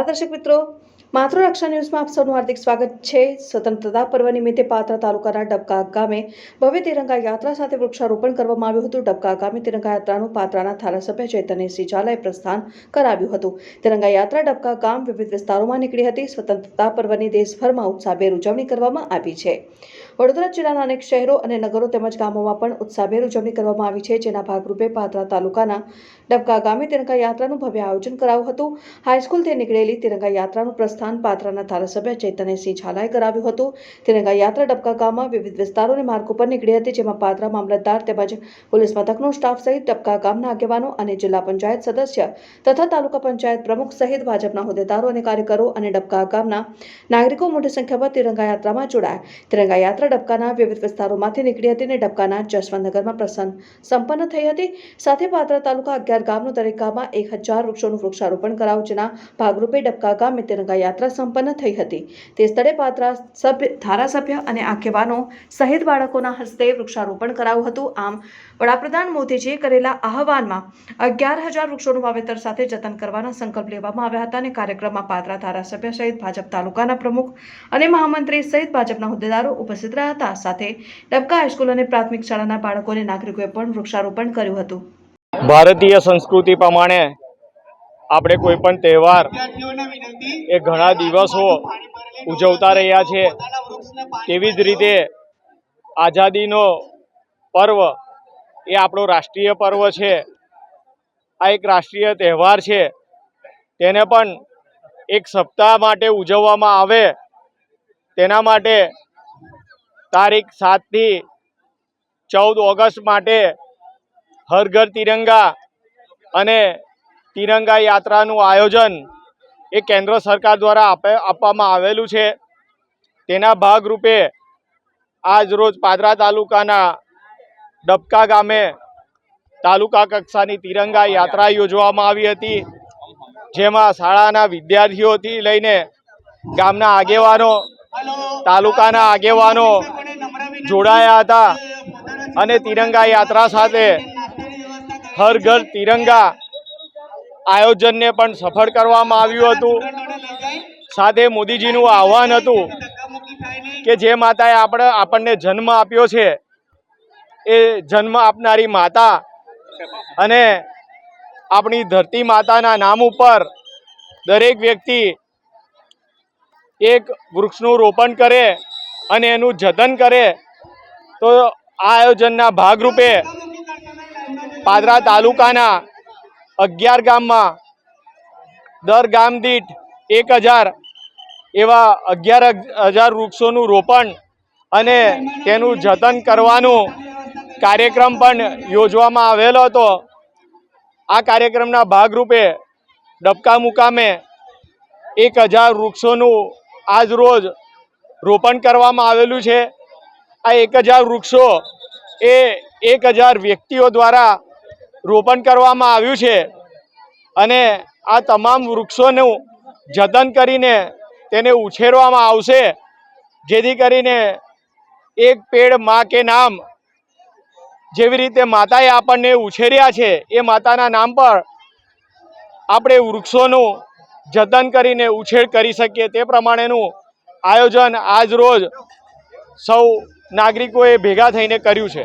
નમસ્કાર દર્શક મિત્રો, માતૃરક્ષા ન્યૂઝમાં આપ સૌનું હાર્દિક સ્વાગત છે। સ્વતંત્રતા પર્વ નિમિત્તે પાત્રા તાલુકાના ડબકા ગામે ભવ્ય તિરંગા યાત્રા સાથે વૃક્ષારોપણ કરવામાં આવ્યું હતું। ડબકા ગામે તિરંગા યાત્રાનું પાત્રાના ધારાસભ્ય ચૈતન્યસિંહ ઝાલાએ પ્રસ્થાન કરાવ્યું હતું। તિરંગા યાત્રા ડબકા ગામ વિવિધ વિસ્તારોમાં નીકળી હતી। સ્વતંત્રતા પર્વની દેશભરમાં ઉત્સાહભેર ઉજવણી કરવામાં આવી છે। વડોદરા જિલ્લાના અનેક શહેરો અને નગરો તેમજ ગામોમાં પણ ઉત્સાહભેર ઉજવણી કરવામાં આવી છે, જેના ભાગરૂપે પાત્રા તાલુકાના ડબકા ગામે તિરંગા યાત્રાનું ભવ્ય આયોજન કરાયું હતું। હાઈસ્કૂલથી નીકળેલી તિરંગા યાત્રાનું પ્રસ્થાન પાત્રાના ધારાસભ્ય ચૈતન્યસિંહ ઝાલાએ કરાવ્યું હતું। તિરંગા યાત્રા ડબકા ગામમાં વિવિધ વિસ્તારો અને માર્ગો પર નીકળી હતી, જેમાં પાત્રા મામલતદાર તેમજ પોલીસ મથકનો સ્ટાફ સહિત ડબકા ગામના આગેવાનો અને જિલ્લા પંચાયત સદસ્ય તથા તાલુકા પંચાયત પ્રમુખ સહિત ભાજપના હોદ્દેદારો અને કાર્યકરો અને ડબકા ગામના નાગરિકો મોટી સંખ્યામાં તિરંગા યાત્રામાં જોડાયા। તિરંગા યાત્રા ડબકાના વિવિધ વિસ્તારોમાંથી નીકળી હતી અને ડબકાના જસવંતનગરમાં સંપન્ન થઈ હતી। સાથે પાત્રા તાલુકા 11 ગામનું દરેક ગામમાં 1000 વૃક્ષોનું વૃક્ષારોપણ કરાયું, જેના ભાગરૂપે ડબકા ગામે તિરંગા યાત્રા સંપન્ન થઈ હતી। તે સ્થળે પાત્રા ધારાસભ્ય અને આગેવાનો સહિત બાળકોના હસ્તે વૃક્ષારોપણ કરાયું હતું। આમ વડાપ્રધાન મોદીજીએ કરેલા આહવાનમાં 11000 વૃક્ષોનું વાવેતર સાથે જતન કરવાના સંકલ્પ લેવામાં આવ્યા હતા અને કાર્યક્રમમાં પાત્રા ધારાસભ્ય સહિત ભાજપ તાલુકાના પ્રમુખ અને મહામંત્રી સહિત ભાજપના હોદ્દેદારો ઉપસ્થિત રહ્યા હતા। સાથે ડબકા હાઈસ્કૂલ અને પ્રાથમિક શાળાના બાળકો અને નાગરિકોએ પણ વૃક્ષારોપણ કર્યું હતું। ભારતીય સંસ્કૃતિ પ્રમાણે આપણે કોઈ પણ તહેવાર એ ઘણા દિવસો ઉજવતા રહ્યા છે। તેવી જ રીતે આઝાદીનો પર્વ એ આપણો રાષ્ટ્રીય પર્વ છે। આ એક રાષ્ટ્રીય તહેવાર છે, તેને પણ એક સપ્તાહ માટે ઉજવવામાં આવે તેના માટે તારીખ 7 થી 14 ઓગસ્ટ માટે હર ઘર તિરંગા અને તિરંગા યાત્રાનું આયોજન એ કેન્દ્ર સરકાર દ્વારા આપવામાં આવેલું છે। તેના ભાગરૂપે આજ રોજ પાદરા તાલુકાના ડબકા ગામે તાલુકા કક્ષાની તિરંગા યાત્રા યોજવામાં આવી હતી, જેમાં શાળાના વિદ્યાર્થીઓથી લઈને ગામના આગેવાનો, તાલુકાના આગેવાનો જોડાયા હતા અને તિરંગા યાત્રા સાથે હર ઘર તિરંગા આયોજનને પણ સફળ કરવામાં આવ્યું હતું। સાથે મોદીજીનું આહવાન હતું કે જે માતાએ આપણને જન્મ આપ્યો છે એ જન્મ આપનારી માતા અને આપણી ધરતી માતાના નામ ઉપર દરેક વ્યક્તિ એક વૃક્ષનું રોપણ કરે અને એનું જતન કરે। તો આ આયોજનના ભાગરૂપે પાદરા તાલુકાના 11 ગામમાં દર ગામ દીઠ 1000 એવા 11000 વૃક્ષોનું રોપણ અને તેનું જતન કરવાનું કાર્યક્રમ પણ યોજવામાં આવેલો હતો। આ કાર્યક્રમના ભાગરૂપે ડબકા મુકામે 1000 વૃક્ષોનું આજ રોજ રોપણ કરવામાં આવેલું છે। આ 1000 વૃક્ષો એ 1000 વ્યક્તિઓ દ્વારા રોપણ કરવામાં આવ્યું છે અને આ તમામ વૃક્ષોનું જતન કરીને તેને ઉછેરવામાં આવશે, જેથી કરીને એક પેડ માં કે નામ, જેવી રીતે માતાએ આપણને ઉછેર્યા છે એ માતાના નામ પર આપણે વૃક્ષોનું જતન કરીને ઉછેર કરી શકીએ તે પ્રમાણેનું આયોજન આજ રોજ સૌ નાગરિકોએ ભેગા થઈને કર્યું છે।